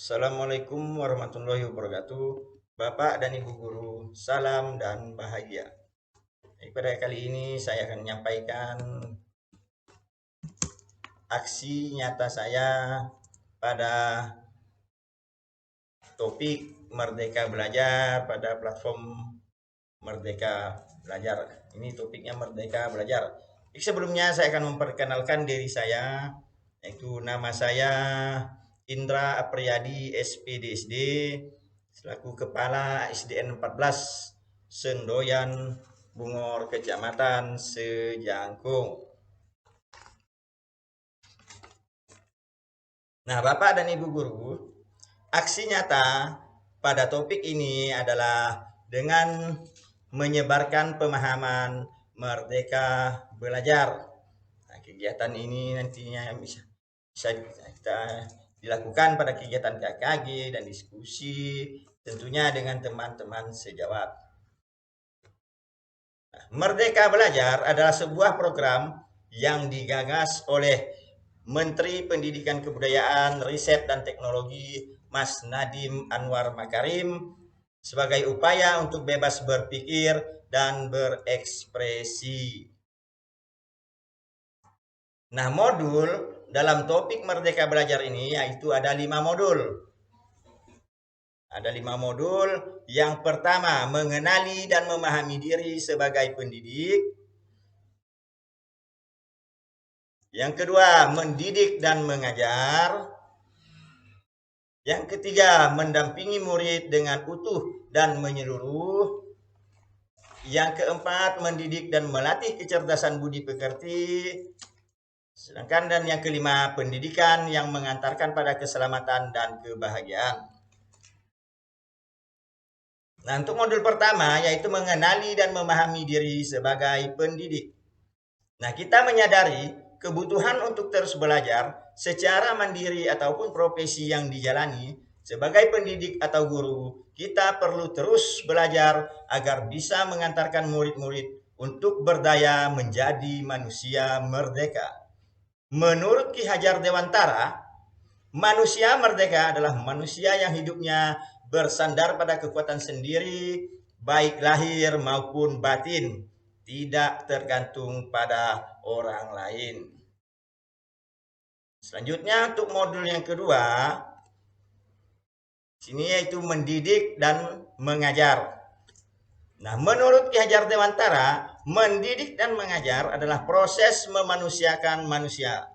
Assalamualaikum warahmatullahi wabarakatuh. Bapak dan Ibu guru, salam dan bahagia. Pada kali ini saya akan menyampaikan aksi nyata saya pada topik Merdeka Belajar pada platform Merdeka Belajar. Ini topiknya Merdeka Belajar. Sebelumnya saya akan memperkenalkan diri saya, yaitu nama saya Indra Apriyadi SPDSD selaku Kepala SDN 14 Sendoyan Bungor Kecamatan Sejangkung. Nah, Bapak dan Ibu guru, aksi nyata pada topik ini adalah dengan menyebarkan pemahaman Merdeka Belajar. Nah, kegiatan ini nantinya bisa kita dilakukan pada kegiatan KKG dan diskusi tentunya dengan teman-teman sejawat. Nah, Merdeka Belajar adalah sebuah program yang digagas oleh Menteri Pendidikan Kebudayaan, Riset dan Teknologi Mas Nadiem Anwar Makarim sebagai upaya untuk bebas berpikir dan berekspresi. Nah, modul dalam topik Merdeka Belajar ini yaitu ada 5 modul. Ada 5 modul. Yang pertama, mengenali dan memahami diri sebagai pendidik. Yang kedua, mendidik dan mengajar. Yang ketiga, mendampingi murid dengan utuh dan menyeluruh. Yang keempat, mendidik dan melatih kecerdasan budi pekerti. Sedangkan dan yang kelima, pendidikan yang mengantarkan pada keselamatan dan kebahagiaan. Nah, untuk modul pertama yaitu mengenali dan memahami diri sebagai pendidik. Nah, kita menyadari kebutuhan untuk terus belajar secara mandiri ataupun profesi yang dijalani sebagai pendidik atau guru, kita perlu terus belajar agar bisa mengantarkan murid-murid untuk berdaya menjadi manusia merdeka. Menurut Ki Hajar Dewantara, manusia merdeka adalah manusia yang hidupnya bersandar pada kekuatan sendiri, baik lahir maupun batin, tidak tergantung pada orang lain. Selanjutnya untuk modul yang kedua, sini yaitu mendidik dan mengajar. Nah, menurut Ki Hajar Dewantara, mendidik dan mengajar adalah proses memanusiakan manusia,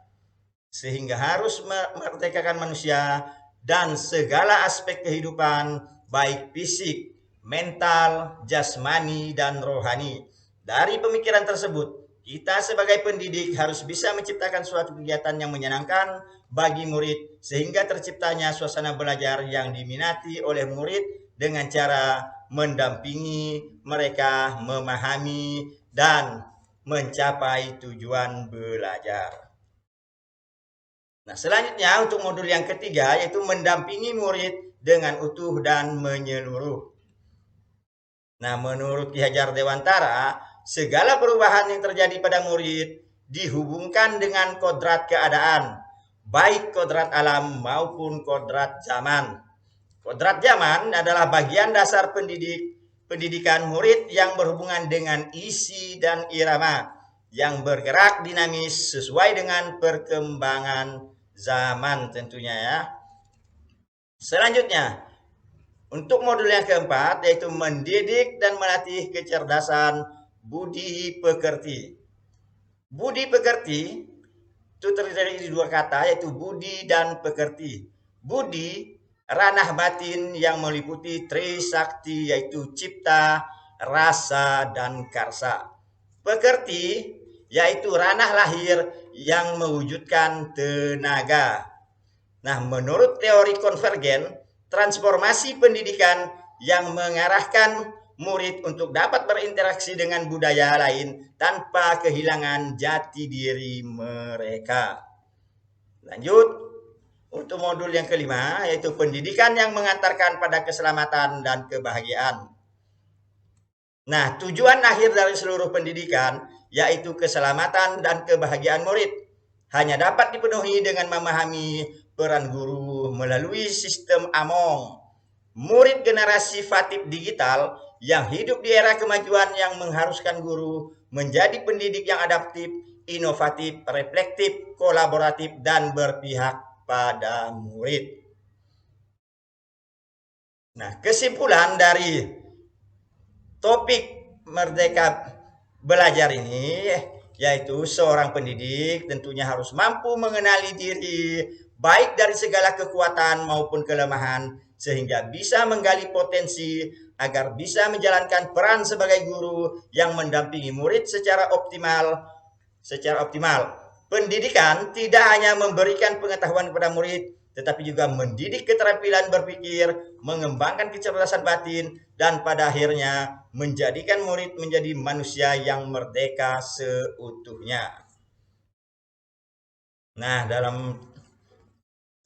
sehingga harus memerdekakan manusia dan segala aspek kehidupan, baik fisik, mental, jasmani, dan rohani. Dari pemikiran tersebut, kita sebagai pendidik harus bisa menciptakan suatu kegiatan yang menyenangkan bagi murid, sehingga terciptanya suasana belajar yang diminati oleh murid dengan cara mendampingi mereka memahami dan mencapai tujuan belajar. Nah, selanjutnya untuk modul yang ketiga yaitu mendampingi murid dengan utuh dan menyeluruh. Nah, menurut Ki Hajar Dewantara, segala perubahan yang terjadi pada murid dihubungkan dengan kodrat keadaan, baik kodrat alam maupun kodrat zaman. Kodrat zaman adalah bagian dasar pendidikan murid yang berhubungan dengan isi dan irama, yang bergerak dinamis sesuai dengan perkembangan zaman tentunya ya. Selanjutnya, untuk modul yang keempat yaitu mendidik dan melatih kecerdasan budi pekerti. Budi pekerti itu terdiri dari 2 kata yaitu budi dan pekerti. Budi ranah batin yang meliputi trisakti yaitu cipta, rasa, dan karsa. Pekerti yaitu ranah lahir yang mewujudkan tenaga. Nah, menurut teori konvergen, transformasi pendidikan yang mengarahkan murid untuk dapat berinteraksi dengan budaya lain tanpa kehilangan jati diri mereka. Lanjut, untuk modul yang kelima, yaitu pendidikan yang mengantarkan pada keselamatan dan kebahagiaan. Nah, tujuan akhir dari seluruh pendidikan yaitu keselamatan dan kebahagiaan murid hanya dapat dipenuhi dengan memahami peran guru yaitu melalui sistem Among, murid generasi Fatib digital yang hidup di era kemajuan yang mengharuskan guru menjadi pendidik yang adaptif, inovatif, reflektif, kolaboratif, dan berpihak pada murid. Nah, kesimpulan dari topik Merdeka Belajar ini yaitu seorang pendidik tentunya harus mampu mengenali diri baik dari segala kekuatan maupun kelemahan sehingga bisa menggali potensi agar bisa menjalankan peran sebagai guru yang mendampingi murid secara optimal. Pendidikan tidak hanya memberikan pengetahuan kepada murid, tetapi juga mendidik keterampilan berpikir, mengembangkan kecerdasan batin, dan pada akhirnya menjadikan murid menjadi manusia yang merdeka seutuhnya. Nah, dalam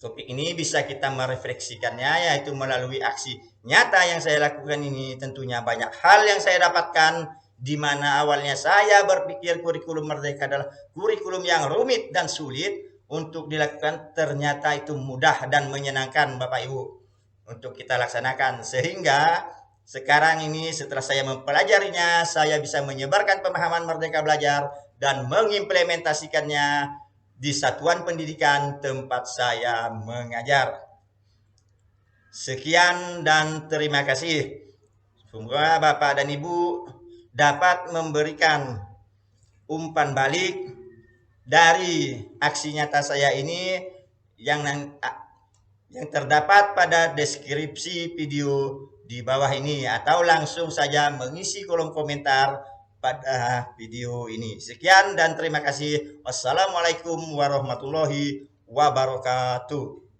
topik ini bisa kita merefleksikannya yaitu melalui aksi nyata yang saya lakukan ini. Tentunya banyak hal yang saya dapatkan di mana awalnya saya berpikir kurikulum merdeka adalah kurikulum yang rumit dan sulit untuk dilakukan, ternyata itu mudah dan menyenangkan Bapak Ibu untuk kita laksanakan, sehingga sekarang ini setelah saya mempelajarinya saya bisa menyebarkan pemahaman Merdeka Belajar dan mengimplementasikannya di satuan pendidikan tempat saya mengajar. Sekian dan terima kasih. Semoga Bapak dan Ibu dapat memberikan umpan balik dari aksi nyata saya ini yang terdapat pada deskripsi video di bawah ini, atau langsung saja mengisi kolom komentar pada video ini. Sekian dan terima kasih. Wassalamualaikum warahmatullahi wabarakatuh.